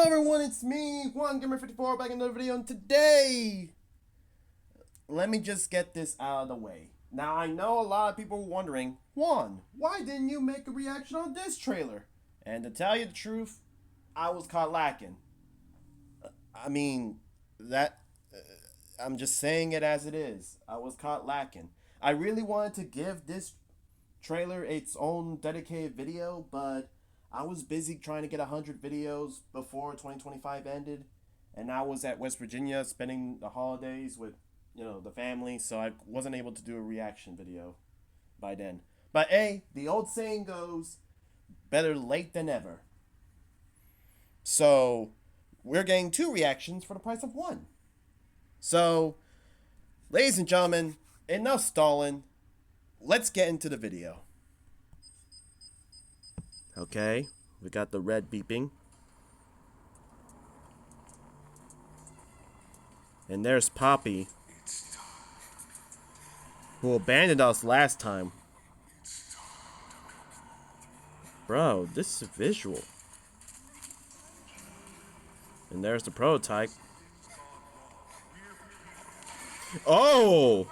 everyone, it's me, JUAN Gamer 54, back in another video, and today, let me just get this out of the way. Now, I know a lot of people were wondering, JUAN, why didn't you make a reaction on this trailer? And to tell you the truth, I was caught lacking. I mean, that, I'm just saying it as it is. I was caught lacking. I really wanted to give this trailer its own dedicated video, but I was busy trying to get 100 videos before 2025 ended, and I was at West Virginia spending the holidays with, the family, so I wasn't able to do a reaction video by then. But hey, the old saying goes, better late than never. So, we're getting 2 reactions for the price of 1. So, ladies and gentlemen, enough stalling. Let's get into the video. Okay, we got the red beeping. And there's Poppy, who abandoned us last time. Bro, this is visual. And there's the prototype. Oh!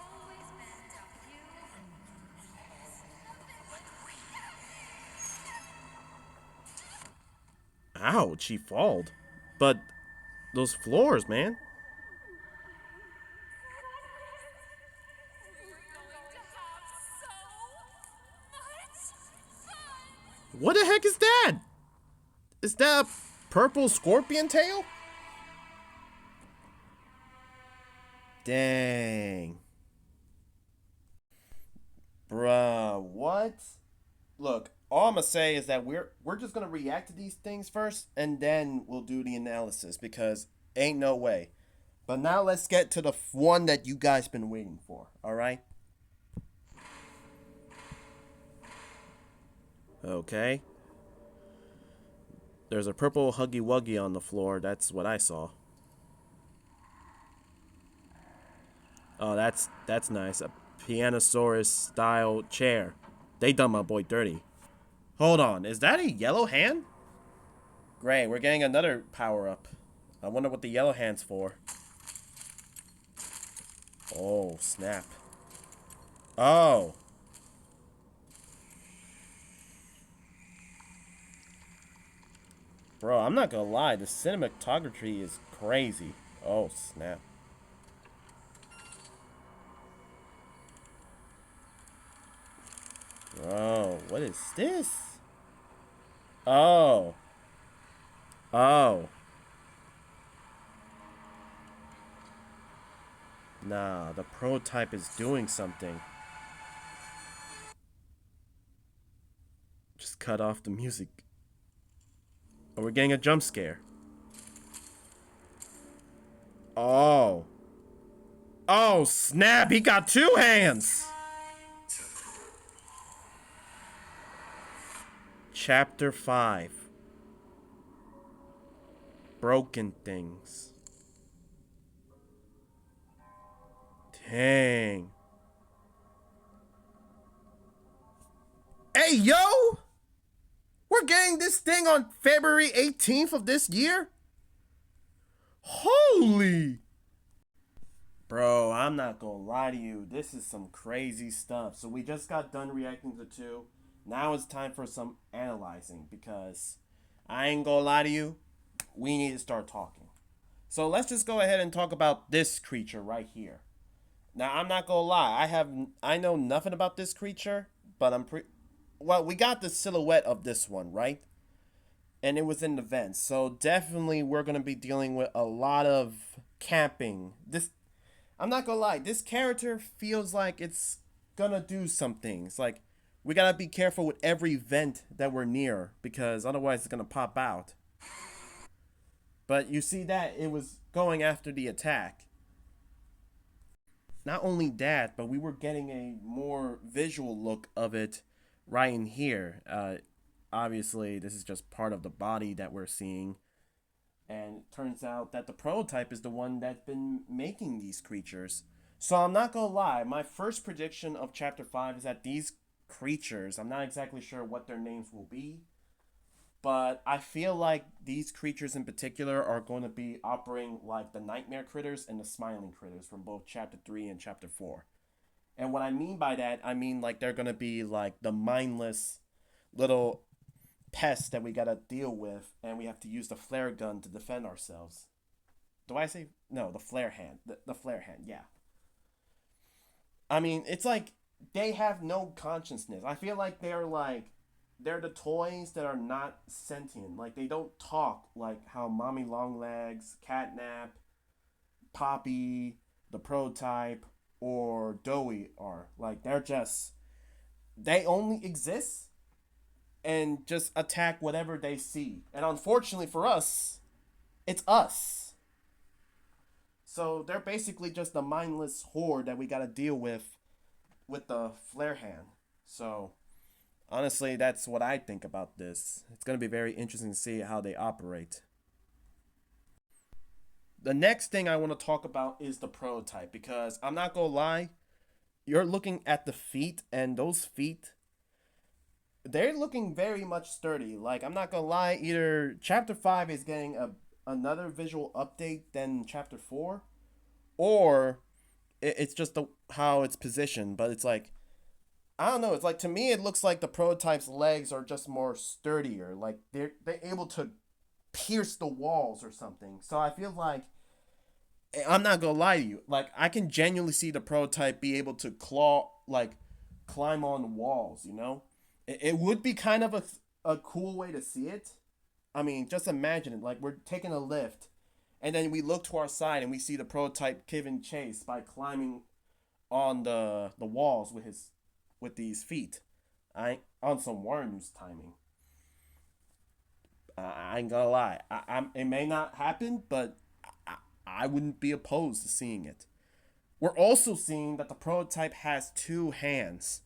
Ouch, she falled. But those floors, man. What the heck is that? Is that a purple scorpion tail? Dang. Bruh, what? Look, all I'm gonna say is that we're just gonna react to these things first, and then we'll do the analysis, because ain't no way. But now let's get to the one that you guys been waiting for, alright? Okay. There's a purple Huggy Wuggy on the floor. That's what I saw. Oh, that's nice. A Pianosaurus style chair. They done my boy dirty. Hold on, is that a yellow hand? Great, we're getting another power up. I wonder what the yellow hand's for. Oh, snap. Oh. Bro, I'm not gonna lie, the cinematography is crazy. Oh, snap. Bro, what is this? Oh. Oh. Nah, the prototype is doing something. Just cut off the music. Oh, we're getting a jump scare. Oh. Oh, snap! He got 2 hands! Chapter 5. Broken things. Dang. Hey, yo! We're getting this thing on February 18th of this year? Holy! Bro, I'm not gonna lie to you. This is some crazy stuff. So we just got done reacting to 2. Now it's time for some analyzing, because I ain't gonna lie to you. We need to start talking. So let's just go ahead and talk about this creature right here. Now, I'm not gonna lie. I know nothing about this creature, but well, we got the silhouette of this one, right? And it was in the vents. So definitely we're gonna be dealing with a lot of camping. I'm not gonna lie, this character feels like it's gonna do some things. Like, we gotta be careful with every vent that we're near, because otherwise it's gonna pop out. But you see that it was going after the attack. Not only that, but we were getting a more visual look of it right in here. Obviously, this is just part of the body that we're seeing. And it turns out that the prototype is the one that's been making these creatures. So I'm not gonna lie, my first prediction of Chapter 5 is that these creatures, I'm not exactly sure what their names will be, But I feel like these creatures in particular are going to be operating like the nightmare critters and the smiling critters from both chapter 3 and chapter 4. And what I mean by that, I mean like they're going to be like the mindless little pests that we got to deal with, and we have to use the flare gun to defend ourselves. Do I say no? The flare hand, the flare hand, yeah. I mean, it's like they have no consciousness. I feel like they're the toys that are not sentient. Like they don't talk like how Mommy Longlegs, Catnap, Poppy, the prototype, or Doughy are. Like they only exist and just attack whatever they see. And unfortunately for us, it's us. So they're basically just a mindless horde that we got to deal with the flare hand. So honestly, that's what I think about this. It's going to be very interesting to see how they operate. The next thing I want to talk about is the prototype because I'm not going to lie, you're looking at the feet and those feet they're looking very much sturdy. Like I'm not going to lie, either chapter 5 is getting another visual update than chapter 4 or it's just how it's positioned, but it's like I don't know. It's like to me, it looks like the prototype's legs are just more sturdier. Like they're able to pierce the walls or something. So I feel like I'm not gonna lie to you. Like I can genuinely see the prototype be able to climb on walls. It would be kind of a cool way to see it. I mean, just imagine it. Like we're taking a lift, and then we look to our side and we see the prototype giving chase by climbing on the walls with these feet. I on some Warren News timing. I ain't gonna lie. It may not happen, but I, I wouldn't be opposed to seeing it. We're also seeing that the prototype has two hands,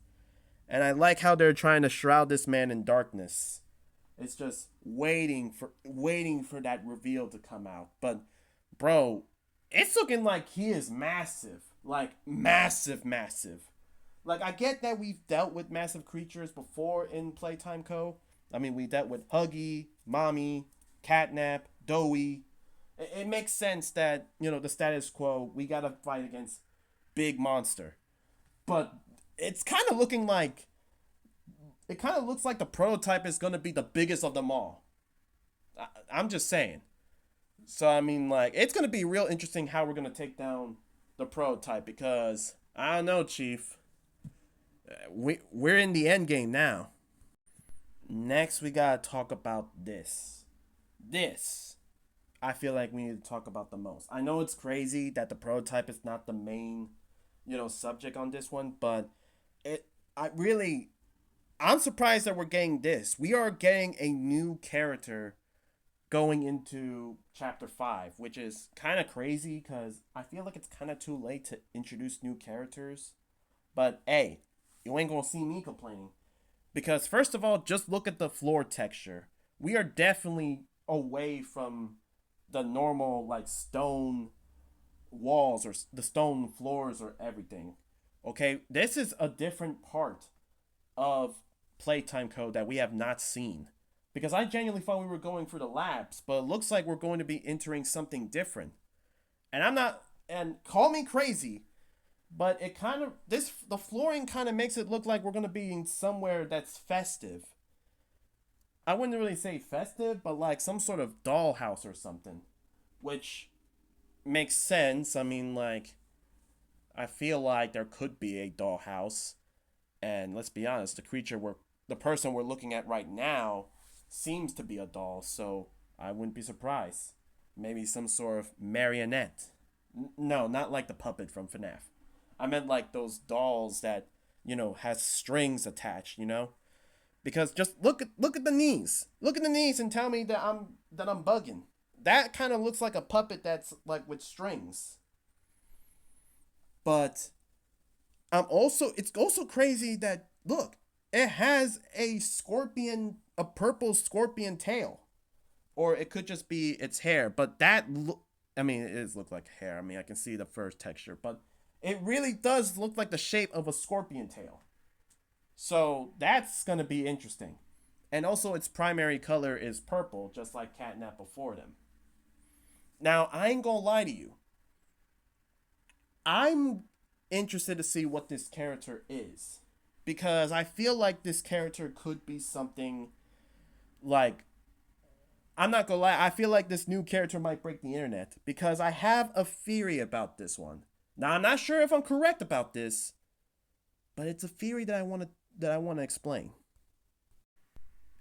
and I like how they're trying to shroud this man in darkness. It's just waiting for that reveal to come out. But bro, it's looking like he is massive, like massive, massive. Like I get that we've dealt with massive creatures before in Playtime Co. I mean, we dealt with Huggy, Mommy, Catnap, Doughy. It makes sense that the status quo. We gotta fight against big monster, but it's kind of looking like it kind of looks like the prototype is gonna be the biggest of them all. I'm just saying. So I mean, like, it's gonna be real interesting how we're gonna take down the prototype because I don't know, Chief. We're in the end game now. Next, we gotta talk about this. This, I feel like we need to talk about the most. I know it's crazy that the prototype is not the main, subject on this one, but it, I really, I'm surprised that we're getting this. We are getting a new character going into chapter 5, which is kind of crazy because I feel like it's kind of too late to introduce new characters. But hey, you ain't gonna see me complaining. Because, first of all, just look at the floor texture. We are definitely away from the normal, like, stone walls or the stone floors or everything. Okay, this is a different part of Playtime Code that we have not seen. Because I genuinely thought we were going for the labs, but it looks like we're going to be entering something different. And I'm not, and call me crazy, but it kind of the flooring kind of makes it look like we're gonna be in somewhere that's festive. I wouldn't really say festive, but like some sort of dollhouse or something, which makes sense. I mean, like I feel like there could be a dollhouse, and let's be honest, the person we're looking at right now seems to be a doll, so I wouldn't be surprised. Maybe some sort of marionette. No, not like the puppet from FNAF. I meant like those dolls that has strings attached. Because just look at the knees. Look at the knees and tell me that I'm bugging. That kind of looks like a puppet that's like with strings. But it's also crazy that look, it has a purple scorpion tail, or it could just be its hair. But I mean, it does look like hair. I mean, I can see the fur texture, but it really does look like the shape of a scorpion tail. So that's gonna be interesting. And also, its primary color is purple, just like Catnap before them. Now, I ain't gonna lie to you. I'm interested to see what this character is. Because I feel like this character could be something like. I'm not gonna lie, I feel like this new character might break the internet. Because I have a theory about this one. Now, I'm not sure if I'm correct about this, but it's a theory that I want to explain.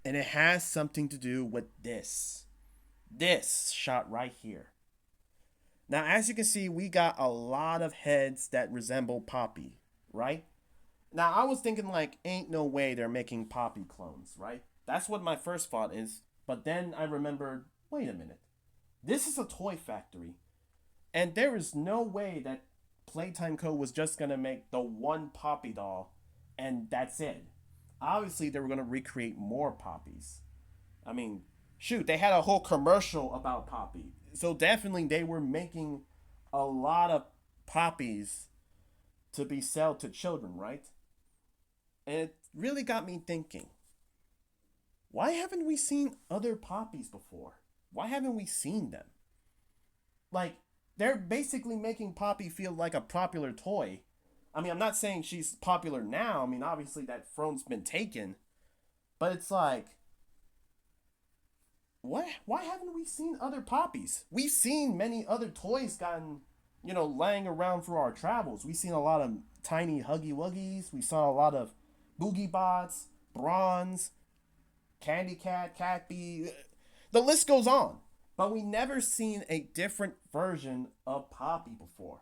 And it has something to do with this shot right here. Now, as you can see, we got a lot of heads that resemble Poppy, right? Now, I was thinking, like, ain't no way they're making Poppy clones, right? That's what my first thought is. But then I remembered, wait a minute. This is a toy factory. And there is no way that Playtime Co. was just going to make the one Poppy doll and that's it. Obviously, they were going to recreate more Poppies. I mean, shoot, they had a whole commercial about Poppy. So definitely they were making a lot of Poppies to be sold to children, right? And it really got me thinking, why haven't we seen other Poppies before? Why haven't we seen them? Like, they're basically making Poppy feel like a popular toy. I mean, I'm not saying she's popular now. I mean, obviously that throne's been taken. But it's like, what? Why haven't we seen other Poppies? We've seen many other toys gotten, laying around for our travels. We've seen a lot of tiny Huggy Wuggies. We saw a lot of Boogie Bots, Bronze, Candy Cat, Cat Bee. The list goes on. But we never seen a different version of Poppy before.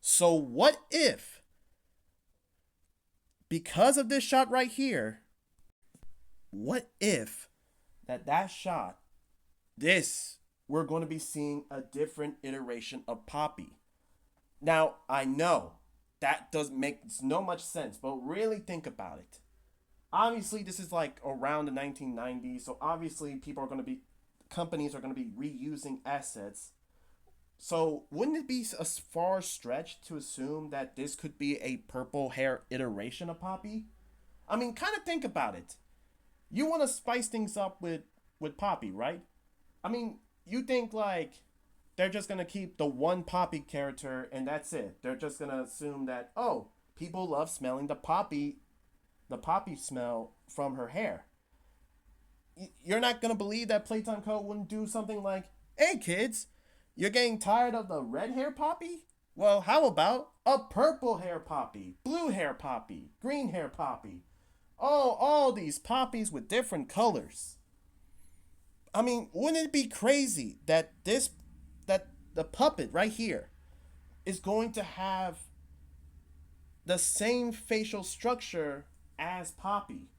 So what if, because of this shot right here, what if that shot, this, we're going to be seeing a different iteration of Poppy. Now, I know that doesn't make no much sense, but really think about it. Obviously, this is like around the 1990s, so obviously companies are going to be reusing assets. So wouldn't it be a far stretch to assume that this could be a purple hair iteration of Poppy? I mean, kind of think about it. You want to spice things up with Poppy, right? I mean, you think like they're just gonna keep the one Poppy character and that's it. They're just gonna assume that, oh, people love smelling the poppy smell from her hair. You're not gonna believe that Playtime Co. wouldn't do something like, hey kids, you're getting tired of the red hair Poppy? Well, how about a purple hair Poppy, blue hair Poppy, green hair Poppy? Oh, all these Poppies with different colors. I mean, wouldn't it be crazy that the puppet right here is going to have the same facial structure as Poppy?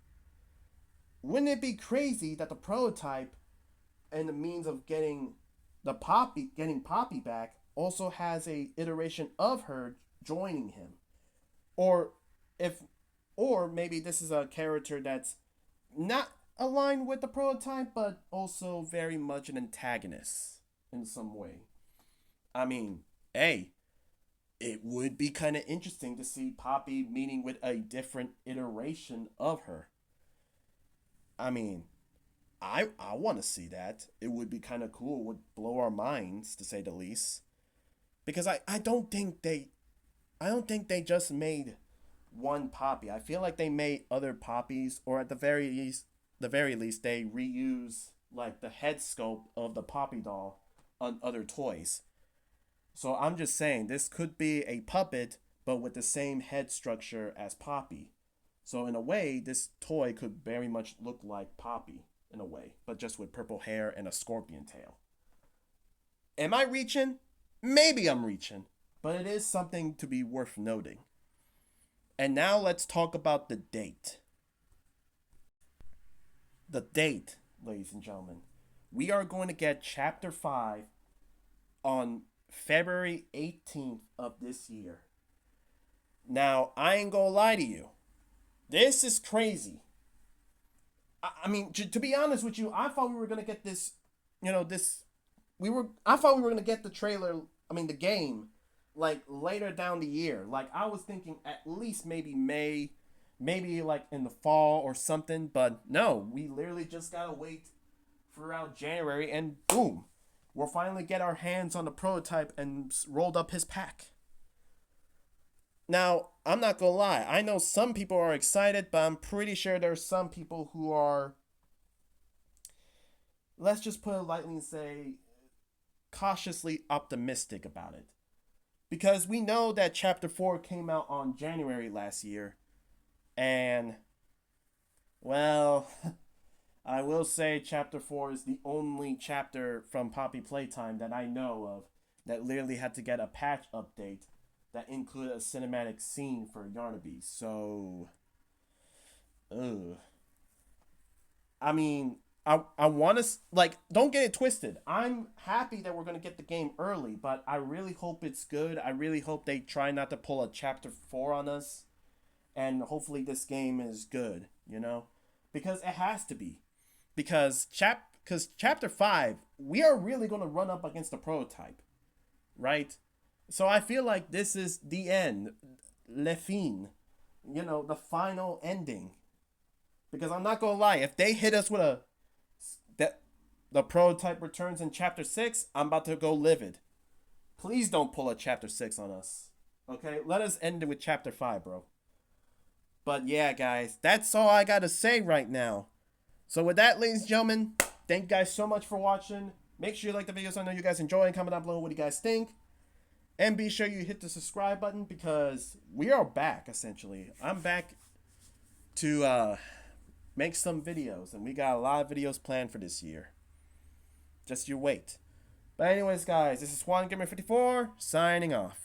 Wouldn't it be crazy that the prototype and the means of getting Poppy back also has a iteration of her joining him? Or if or maybe this is a character that's not aligned with the prototype but also very much an antagonist in some way. I mean, hey, it would be kind of interesting to see Poppy meeting with a different iteration of her. I mean, I want to see that. It would be kind of cool. It would blow our minds to say the least. Because I don't think they just made one Poppy. I feel like they made other Poppies, or at the very least they reuse like the head sculpt of the Poppy doll on other toys. So I'm just saying this could be a puppet but with the same head structure as Poppy. So in a way, this toy could very much look like Poppy in a way, but just with purple hair and a scorpion tail. Am I reaching? Maybe I'm reaching, but it is something to be worth noting. And now let's talk about the date. The date, ladies and gentlemen. We are going to get Chapter 5 on February 18th of this year. Now, I ain't gonna lie to you. This is crazy. I mean, to be honest with you, I thought we were gonna get this. This. I thought we were gonna get the trailer. I mean, the game, like later down the year. Like I was thinking, at least maybe May, maybe like in the fall or something. But no, we literally just gotta wait throughout January, and boom, we'll finally get our hands on the prototype and rolled up his pack. Now, I'm not gonna lie, I know some people are excited, but I'm pretty sure there's some people who are, let's just put it lightly and say, cautiously optimistic about it. Because we know that Chapter 4 came out on January last year, and, well, I will say Chapter 4 is the only chapter from Poppy Playtime that I know of that literally had to get a patch update that included a cinematic scene for Yarnaby. So, ugh. I mean, I want to, like, don't get it twisted. I'm happy that we're going to get the game early, but I really hope it's good. I really hope they try not to pull a Chapter 4 on us, and hopefully this game is good, you know? Because it has to be. Because Chapter 5, we are really going to run up against the prototype, right? So I feel like this is the end, le fin, the final ending. Because I'm not gonna lie, if they hit us with a that the prototype returns in Chapter 6, I'm about to go livid. Please don't pull a Chapter 6 on us. Okay, let us end it with Chapter 5, bro. But yeah, guys, that's all I gotta say right now. So with that, ladies and gentlemen, thank you guys so much for watching. Make sure you like the videos. I know you guys enjoy, and comment down below what you guys think. And be sure you hit the subscribe button, because we are back, essentially. I'm back to make some videos, and we got a lot of videos planned for this year. Just you wait. But anyways, guys, this is JUAN Gamer 54 signing off.